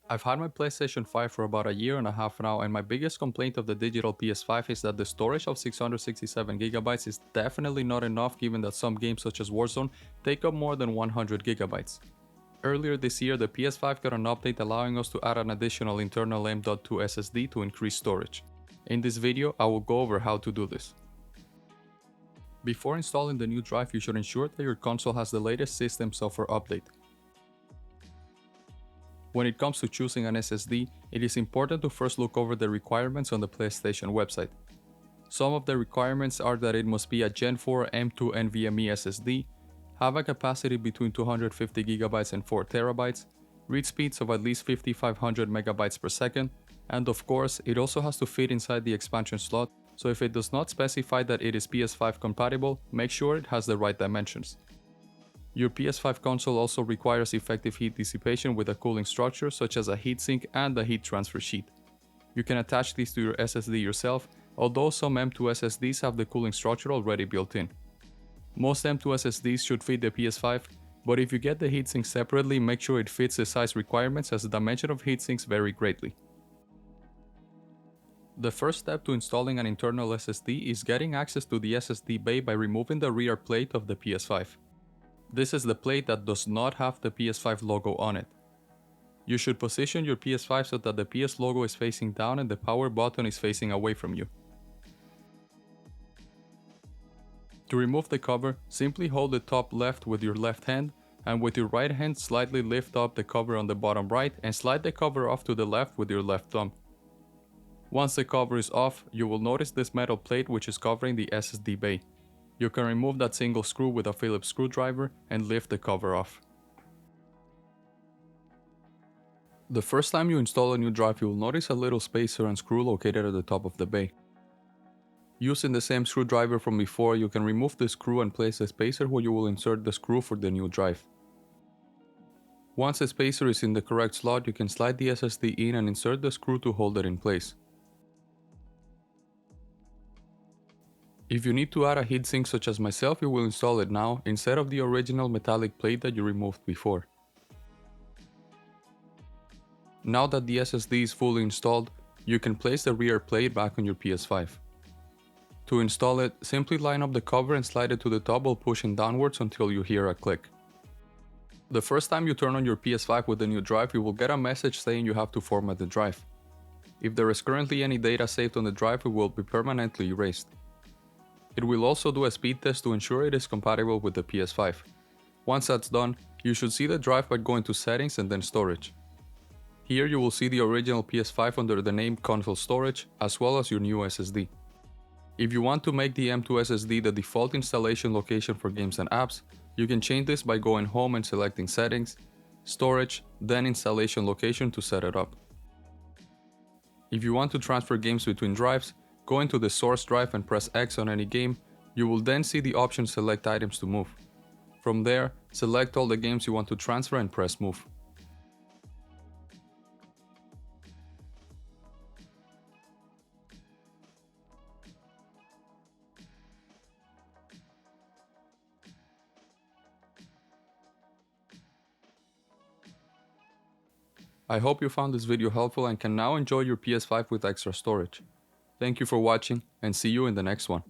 I've had my PlayStation 5 for about a year and a half now, and my biggest complaint of the digital PS5 is that the storage of 667GB is definitely not enough, given that some games such as Warzone take up more than 100GB. Earlier this year, the PS5 got an update allowing us to add an additional internal M.2 SSD to increase storage. In this video, I will go over how to do this. Before installing the new drive, you should ensure that your console has the latest system software update. When it comes to choosing an SSD, it is important to first look over the requirements on the PlayStation website. Some of the requirements are that it must be a Gen 4 M.2 NVMe SSD, have a capacity between 250GB and 4TB, read speeds of at least 5500 MB per second, and of course, it also has to fit inside the expansion slot, so if it does not specify that it is PS5 compatible, make sure it has the right dimensions. Your PS5 console also requires effective heat dissipation with a cooling structure such as a heatsink and a heat transfer sheet. You can attach these to your SSD yourself, although some M.2 SSDs have the cooling structure already built in. Most M.2 SSDs should fit the PS5, but if you get the heatsink separately, make sure it fits the size requirements, as the dimension of heatsinks vary greatly. The first step to installing an internal SSD is getting access to the SSD Bay by removing the rear plate of the PS5. This is the plate that does not have the PS5 logo on it. You should position your PS5 so that the PS logo is facing down and the power button is facing away from you. To remove the cover, simply hold the top left with your left hand, and with your right hand slightly lift up the cover on the bottom right and slide the cover off to the left with your left thumb. Once the cover is off, you will notice this metal plate which is covering the SSD Bay. You can remove that single screw with a Phillips screwdriver and lift the cover off. The first time you install a new drive, you will notice a little spacer and screw located at the top of the bay. Using the same screwdriver from before, you can remove the screw and place the spacer where you will insert the screw for the new drive. Once the spacer is in the correct slot, you can slide the SSD in and insert the screw to hold it in place. If you need to add a heatsink such as myself, you will install it now instead of the original metallic plate that you removed before. Now that the SSD is fully installed, you can place the rear plate back on your PS5. To install it, simply line up the cover and slide it to the top while pushing downwards until you hear a click. The first time you turn on your PS5 with the new drive, you will get a message saying you have to format the drive. If there is currently any data saved on the drive, it will be permanently erased. It will also do a speed test to ensure it is compatible with the PS5. Once that's done, you should see the drive by going to Settings and then Storage. Here you will see the original PS5 under the name Console Storage, as well as your new SSD. If you want to make the M.2 SSD the default installation location for games and apps, you can change this by going home and selecting Settings, Storage, then Installation Location to set it up. If you want to transfer games between drives, go into the source drive and press X on any game. You will then see the option Select Items to Move. From there, select all the games you want to transfer and press Move. I hope you found this video helpful and can now enjoy your PS5 with extra storage. Thank you for watching, and see you in the next one.